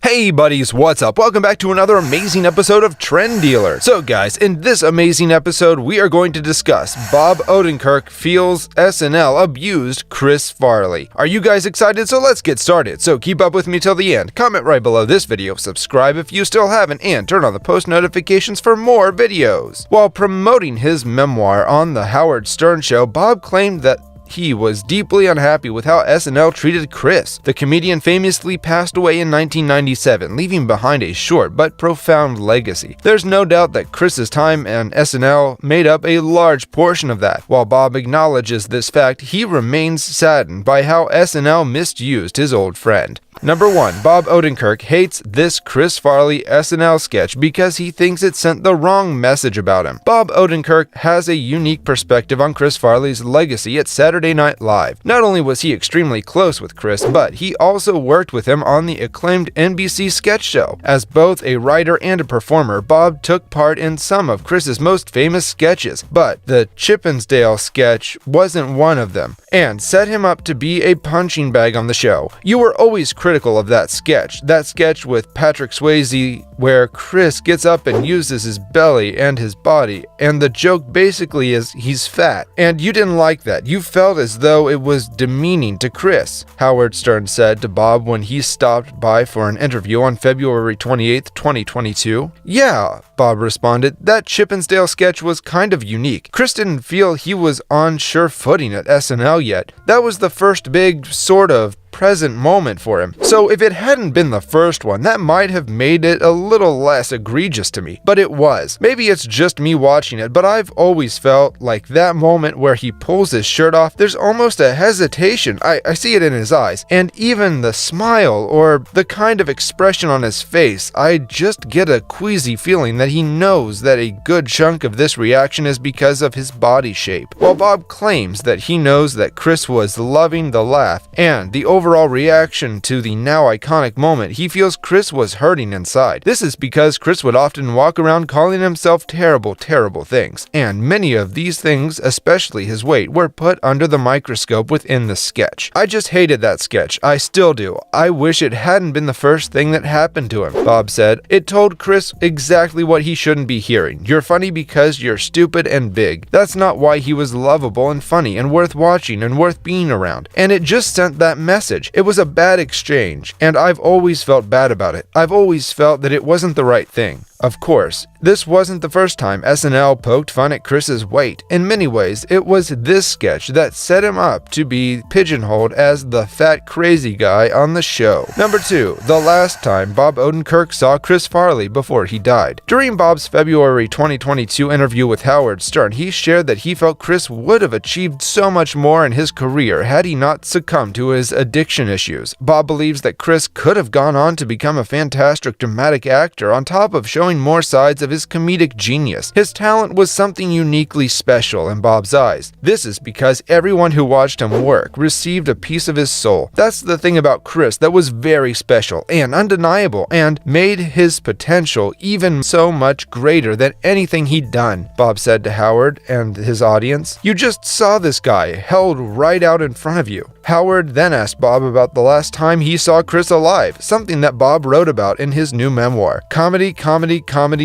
Hey buddies, what's up? Welcome back to another amazing episode of Trend Dealer. So guys, in this amazing episode, we are going to discuss Bob Odenkirk feels SNL abused Chris Farley. Are you guys excited? So let's get started. So keep up with me till the end. Comment right below this video, subscribe if you still haven't, and turn on the post notifications for more videos. While promoting his memoir on The Howard Stern Show, Bob claimed that he was deeply unhappy with how SNL treated Chris. The comedian famously passed away in 1997, leaving behind a short but profound legacy. There's no doubt that Chris's time and SNL made up a large portion of that. While Bob acknowledges this fact, he remains saddened by how SNL misused his old friend. Number 1. Bob Odenkirk hates this Chris Farley SNL sketch because he thinks it sent the wrong message about him. Bob Odenkirk has a unique perspective on Chris Farley's legacy at Saturday Night Live. Not only was he extremely close with Chris, but he also worked with him on the acclaimed NBC sketch show. As both a writer and a performer, Bob took part in some of Chris's most famous sketches, but the Chippensdale sketch wasn't one of them, and set him up to be a punching bag on the show. You were always critical of that sketch with Patrick Swayze where Chris gets up and uses his belly and his body, and the joke basically is he's fat, and you didn't like that. You felt as though it was demeaning to Chris, Howard Stern said to Bob when he stopped by for an interview on February 28, 2022. Yeah, Bob responded, that Chippensdale sketch was kind of unique. Chris didn't feel he was on sure footing at SNL yet. That was the first big, sort of, present moment for him. So if it hadn't been the first one, that might have made it a little less egregious to me. But it was. Maybe it's just me watching it, but I've always felt like that moment where he pulls his shirt off, there's almost a hesitation. I see it in his eyes. And even the smile or the kind of expression on his face, I just get a queasy feeling that he knows that a good chunk of this reaction is because of his body shape. While Bob claims that he knows that Chris was loving the laugh and the overall reaction to the now iconic moment, he feels Chris was hurting inside. This is because Chris would often walk around calling himself terrible things, and many of these things, especially his weight, were put under the microscope within the sketch. I just hated that sketch. I still do. I wish it hadn't been the first thing that happened to him, Bob said. It told Chris exactly what he shouldn't be hearing. You're funny because you're stupid and big. That's not why he was lovable and funny and worth watching and worth being around. And it just sent that message. It was a bad exchange, and I've always felt bad about it. I've always felt that it wasn't the right thing. Of course, this wasn't the first time SNL poked fun at Chris's weight. In many ways, it was this sketch that set him up to be pigeonholed as the fat crazy guy on the show. Number 2. The last time Bob Odenkirk saw Chris Farley before he died. During Bob's February 2022 interview with Howard Stern, he shared that he felt Chris would have achieved so much more in his career had he not succumbed to his addiction issues. Bob believes that Chris could have gone on to become a fantastic dramatic actor on top of showing more sides of his comedic genius. His talent was something uniquely special in Bob's eyes. This is because everyone who watched him work received a piece of his soul. That's the thing about Chris that was very special and undeniable and made his potential even so much greater than anything he'd done, Bob said to Howard and his audience. You just saw this guy held right out in front of you. Howard then asked Bob about the last time he saw Chris alive, something that Bob wrote about in his new memoir, Comedy,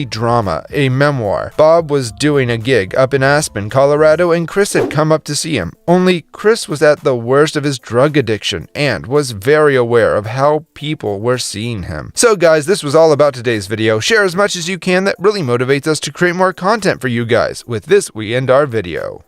Drama, a memoir. Bob was doing a gig up in Aspen, Colorado, and Chris had come up to see him. Only Chris was at the worst of his drug addiction and was very aware of how people were seeing him. So guys, this was all about today's video. Share as much as you can. That really motivates us to create more content for you guys. With this, we end our video.